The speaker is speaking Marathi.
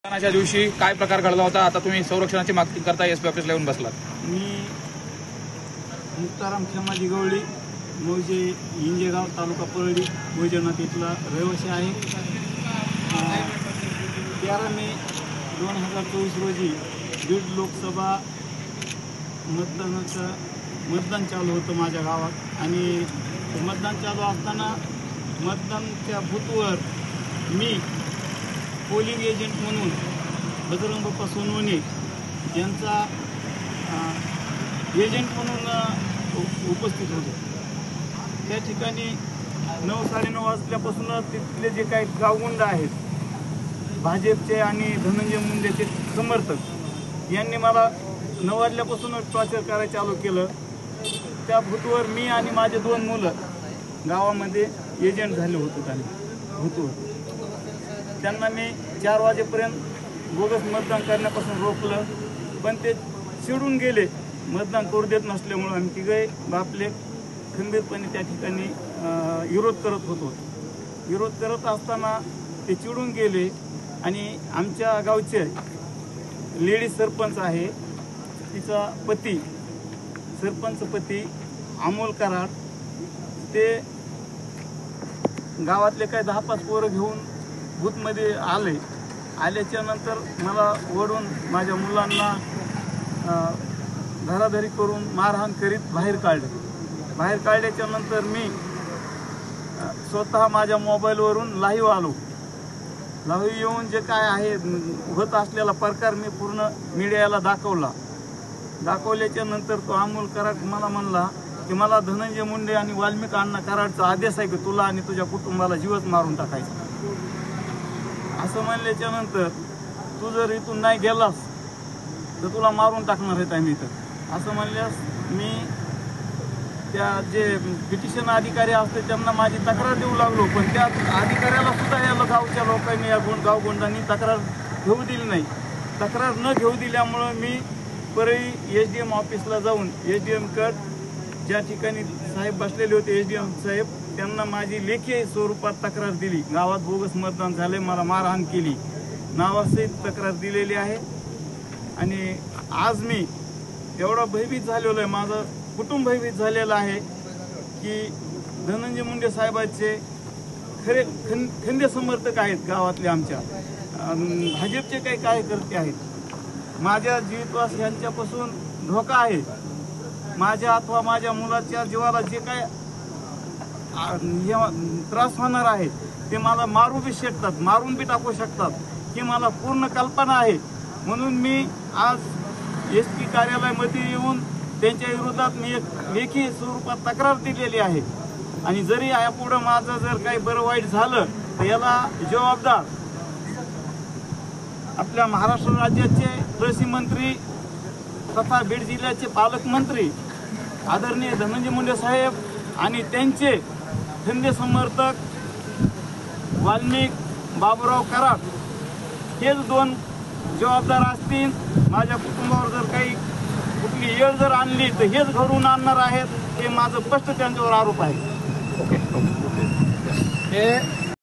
मतदानाच्या दिवशी काय प्रकार घडला होता? आता तुम्ही संरक्षणाची मागणी करता एसपी ऑफिसला येऊन बसलात. मी मुक्ताराम खेमाजी गवळी मौजे इंजेगाव तालुका परळी वैजनाथ इथला रहिवासी आहे. 13 मे 2024 रोजी बीड लोकसभा मतदान चालू होतं माझ्या गावात आणि मतदान चालू असताना मतदानच्या बूथवर मी पोलिंग एजंट म्हणून बजरंग बाप्पा सोनवणे यांचा एजंट म्हणून उपस्थित होतो. त्या ठिकाणी 9-9:30 वाजल्यापासूनच तिथले जे काही गावगुंड आहेत भाजपचे आणि धनंजय मुंडेचे समर्थक यांनी मला 9 वाजल्यापासूनच टॉर्चर करायला चालू केलं. त्या बूथवर मी आणि माझे 2 मुलं गावामध्ये एजंट झाले होते. त्यांनी बूथवर त्यांना मी 4 वाजेपर्यंत बोगस मतदान करण्यापासून रोखलं, पण ते चिडून गेले. मतदान करू देत नसल्यामुळं आम्ही तिघे बापले खंबीरपणे त्या ठिकाणी विरोध करत होतो. विरोध करत असताना ते चिडून गेले आणि आमच्या गावचे लेडीज सरपंच आहे, तिचा पती सरपंच पती अमोल कराड, ते गावातले काही 10-5 पोरं घेऊन बूथमध्ये आल्याच्या नंतर मला ओढून माझ्या मुलांना धराधरी करून मारहाण करीत बाहेर काढल्याच्या नंतर मी स्वतः माझ्या मोबाईलवरून लाईव्ह आलो. लाईव्ह येऊन जे काय आहे होत असलेला प्रकार मी पूर्ण मीडियाला दाखवल्याच्या नंतर तो अमोल कराड मला म्हणला की मला धनंजय मुंडे आणि वाल्मिक अण्णा कराडचा आदेश आहे की तुला आणि तुझ्या कुटुंबाला जीवच मारून टाकायचा. असं म्हणल्याच्या नंतर तू जर इथून नाही गेलास तर तुला मारून टाकणार आहेत आम्ही इथं असं म्हणल्यास मी त्या जे पिटिशन अधिकारी असते त्यांना माझी तक्रार देऊ लागलो. पण त्या अधिकाऱ्याला सुद्धा या गावच्या लोकांनी या गावगुंडांनी तक्रार घेऊ दिली नाही. तक्रार न घेऊ दिल्यामुळं मी परळी SDM ऑफिसला जाऊन SDMकडे ज्या ठिकाणी साहेब बसलेले होते SDM साहेब त्यांना माझी लेखी स्वरूपात तक्रार दिली. गावात बोगस मतदान झाले, मला मारहाण केली नावासहित तक्रार दिलेली आहे. आणि आज मी एवढा भयभीत झालेलो आहे, माझं कुटुंब भयभीत झालेलं आहे की धनंजय मुंडे साहेबांचे खरे खंदे समर्थक आहेत गावातले, आमच्या भाजपचे काही कार्यकर्ते आहेत. माझ्या जीवितवास यांच्यापासून धोका आहे. माझ्या अथवा माझ्या मुलाच्या जीवाला जे काय त्रास होणार आहे ते मला मारू बी शकतात, मारून बी टाकू शकतात ही मला पूर्ण कल्पना आहे. म्हणून मी आज SP कार्यालयामध्ये येऊन त्यांच्या विरोधात मी एक लेखी स्वरूपात तक्रार दिलेली आहे. आणि जरी यापुढं माझं जर काही बरं वाईट झालं तर याला जबाबदार आपल्या महाराष्ट्र राज्याचे कृषी मंत्री तथा बीड जिल्ह्याचे पालकमंत्री आदरणीय धनंजय मुंडे साहेब आणि त्यांचे खंदे समर्थक वाल्मिक बाबूराव कराड हेच 2 जबाबदार असतील. माझ्या कुटुंबावर जर काही कुठली येळ जर आणली तर हेच घडवून आणणार आहेत, हे माझं स्पष्ट त्यांच्यावर आरोप आहे.